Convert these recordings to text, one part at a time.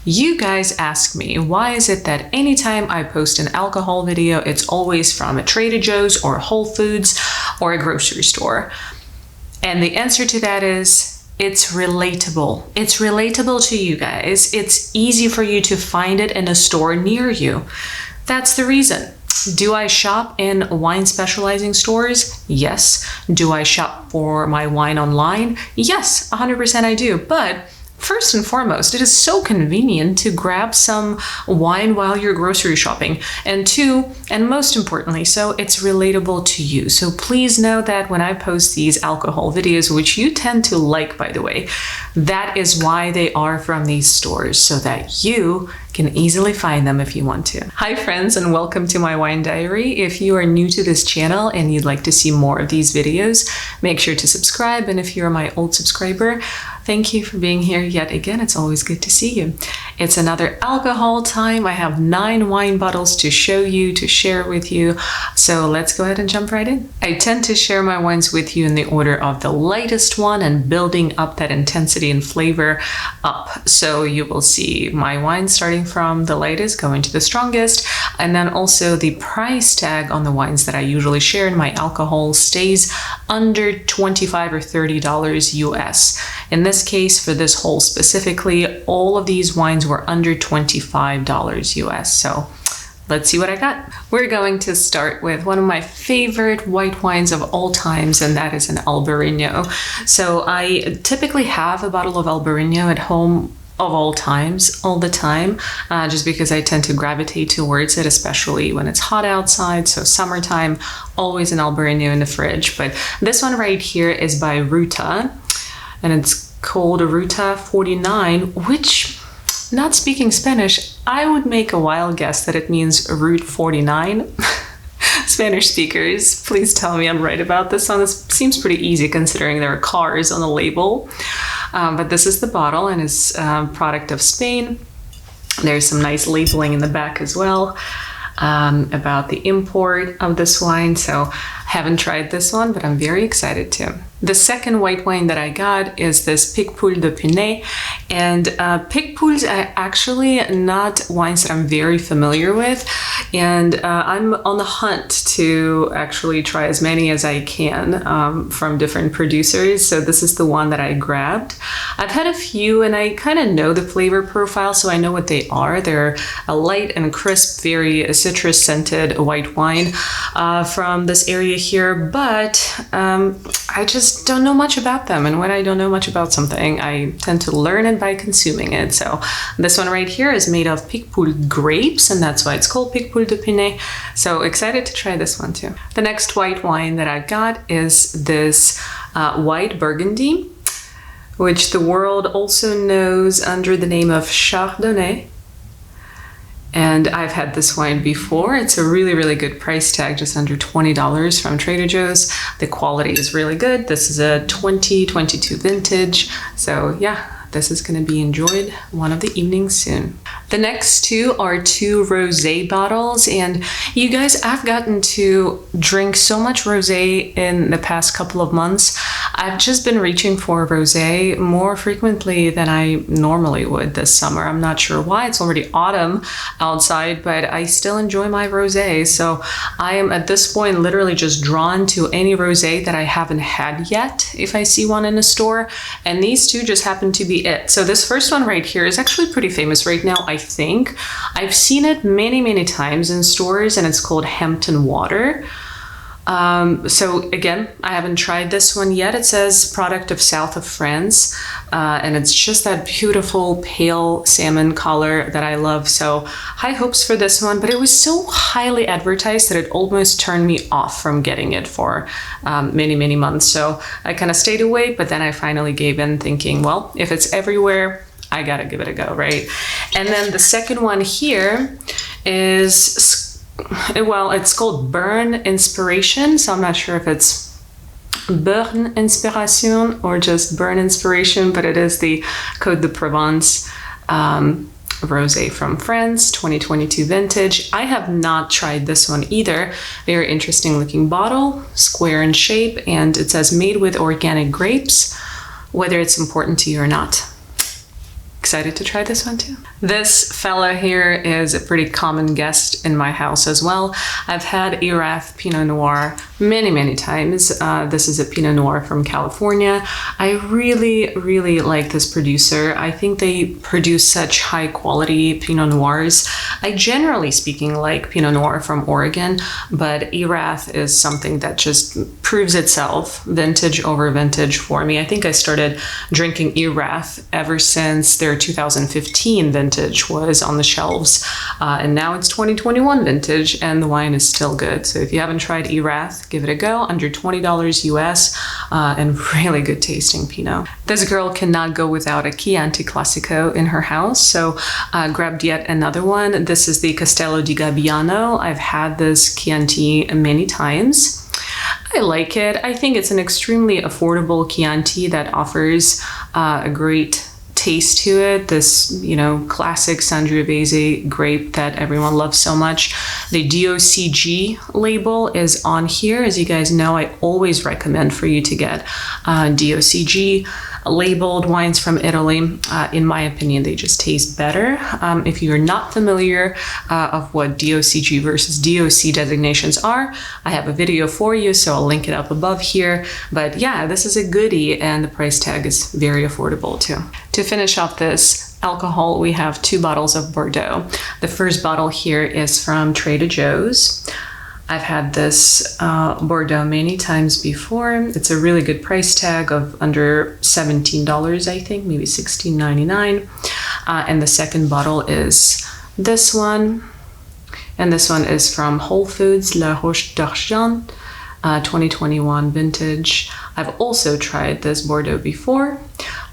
You guys ask me, why is it that anytime I post an alcohol video, it's always from a Trader Joe's or Whole Foods or a grocery store? And the answer to that is, it's relatable. It's relatable to you guys. It's easy for you to find it in a store near you. That's the reason. Do I shop in wine specializing stores? Yes. Do I shop for my wine online? Yes, 100% I do. But first and foremost, it is so convenient to grab some wine while you're grocery shopping. And two, and most importantly, so it's relatable to you. So please know that when I post these alcohol videos, which you tend to like, by the way, that is why they are from these stores, so that you can easily find them if you want to. Hi friends, and welcome to my wine diary. If you are new to this channel and you'd like to see more of these videos, make sure to subscribe. And if you're my old subscriber, thank you for being here yet again. It's always good to see you. It's another alcohol time. I have 9 wine bottles to show you, to share with you. So let's go ahead and jump right in. I tend to share my wines with you in the order of the lightest one and building up that intensity and flavor up. So you will see my wine starting from the lightest going to the strongest, and then also the price tag on the wines that I usually share in my alcohol stays under $25 or $30 US. In this case, for this haul specifically, all of these wines were under $25 US. So let's see what I got. We're going to start with one of my favorite white wines of all times, and that is an Albarino. So I typically have a bottle of Albarino at home of all times, all the time, just because I tend to gravitate towards it, especially when it's hot outside. So summertime, always an Albarino in the fridge. But this one right here is by Ruta, and it's called Ruta 49, which, not speaking Spanish, I would make a wild guess that it means Route 49. Spanish speakers, please tell me I'm right about this one. This seems pretty easy considering there are cars on the label. But this is the bottle, and it's a product of Spain. There's some nice labeling in the back as well about the import of this wine. So I haven't tried this one, but I'm very excited to. The second white wine that I got is this Picpoul de Pinet, and Picpouls are actually not wines that I'm very familiar with, and I'm on the hunt to actually try as many as I can from different producers. So this is the one that I grabbed. I've had a few, and I kind of know the flavor profile, so I know what they are. They're a light and crisp, very citrus scented white wine from this area here, but I just don't know much about them, and when I don't know much about something, I tend to learn it by consuming it. So this one right here is made of Picpoul grapes, and that's why it's called Picpoul de Pinet. So excited to try this one too. The next white wine that I got is this white Burgundy, which the world also knows under the name of Chardonnay. And I've had this wine before. It's a really, really good price tag, just under $20 from Trader Joe's. The quality is really good. This is a 2022 vintage. So yeah, this is going to be enjoyed one of the evenings soon. The next two are 2 rosé bottles, and you guys, I've gotten to drink so much rosé in the past couple of months. I've just been reaching for rosé more frequently than I normally would this summer. I'm not sure why. It's already autumn outside, but I still enjoy my rosé. So I am at this point literally just drawn to any rosé that I haven't had yet if I see one in a store, and these two just happen to be it. So this first one right here is actually pretty famous right now, I think. I've seen it many, many times in stores, and it's called Hampton Water. So again, I haven't tried this one yet. It says product of south of France, and it's just that beautiful pale salmon color that I love. So high hopes for this one, but it was so highly advertised that it almost turned me off from getting it for many, many months. So I kind of stayed away, but then I finally gave in thinking, well, if it's everywhere, I gotta give it a go, right? And then the second one here is, well, it's called Burn Inspiration, so I'm not sure if it's Burn Inspiration or just Burn Inspiration, but it is the Côte de Provence rosé from France, 2022 vintage. I have not tried this one either. Very interesting looking bottle, square in shape, and it says made with organic grapes, whether it's important to you or not. excited to try this one too. This fella here is a pretty common guest in my house as well. I've had Erath Pinot Noir many times. This is a Pinot Noir from California. I really like this producer. I think they produce such high quality Pinot Noirs. I generally speaking like Pinot Noir from Oregon, but Erath is something that just proves itself vintage over vintage for me. I think I started drinking Erath ever since their 2015 vintage was on the shelves, and now it's 2021 vintage and the wine is still good. So if you haven't tried Erath, give it a go. Under $20 US, and really good tasting Pinot. This girl cannot go without a Chianti Classico in her house, so grabbed yet another one. This is the Castello di Gabbiano. I've had this Chianti many times. I like it. I think it's an extremely affordable Chianti that offers a great taste to it. This, you know, classic Sangiovese grape that everyone loves so much. The DOCG label is on here. As you guys know, I always recommend for you to get DOCG labeled wines from Italy. In my opinion, they just taste better. If you're not familiar of what DOCG versus DOC designations are, I have a video for you, so I'll link it up above here. But yeah, this is a goodie and the price tag is very affordable too. To finish off this alcohol, we have 2 bottles of Bordeaux. The first bottle here is from Trader Joe's. I've had this Bordeaux many times before. It's a really good price tag of under $17, I think, maybe $16.99. And the second bottle is this one. And this one is from Whole Foods, La Roche d'Argent, 2021 vintage. I've also tried this Bordeaux before.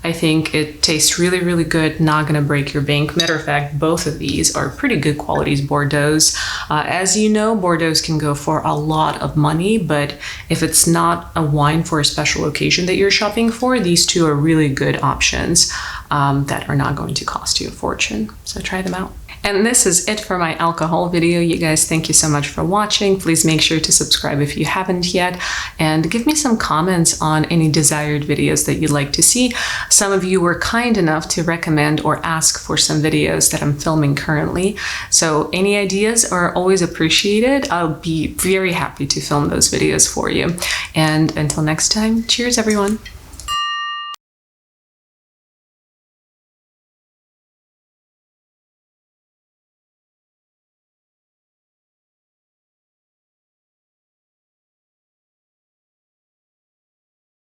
I think it tastes really good, not gonna break your bank. Matter of fact, both of these are pretty good qualities Bordeaux's. As you know, Bordeaux's can go for a lot of money, but if it's not a wine for a special occasion that you're shopping for, these two are really good options that are not going to cost you a fortune. So try them out. And this is it for my alcohol video. You guys, thank you so much for watching. Please make sure to subscribe if you haven't yet, and give me some comments on any desired videos that you'd like to see. Some of you were kind enough to recommend or ask for some videos that I'm filming currently. So any ideas are always appreciated. I'll be very happy to film those videos for you. And until next time, cheers everyone.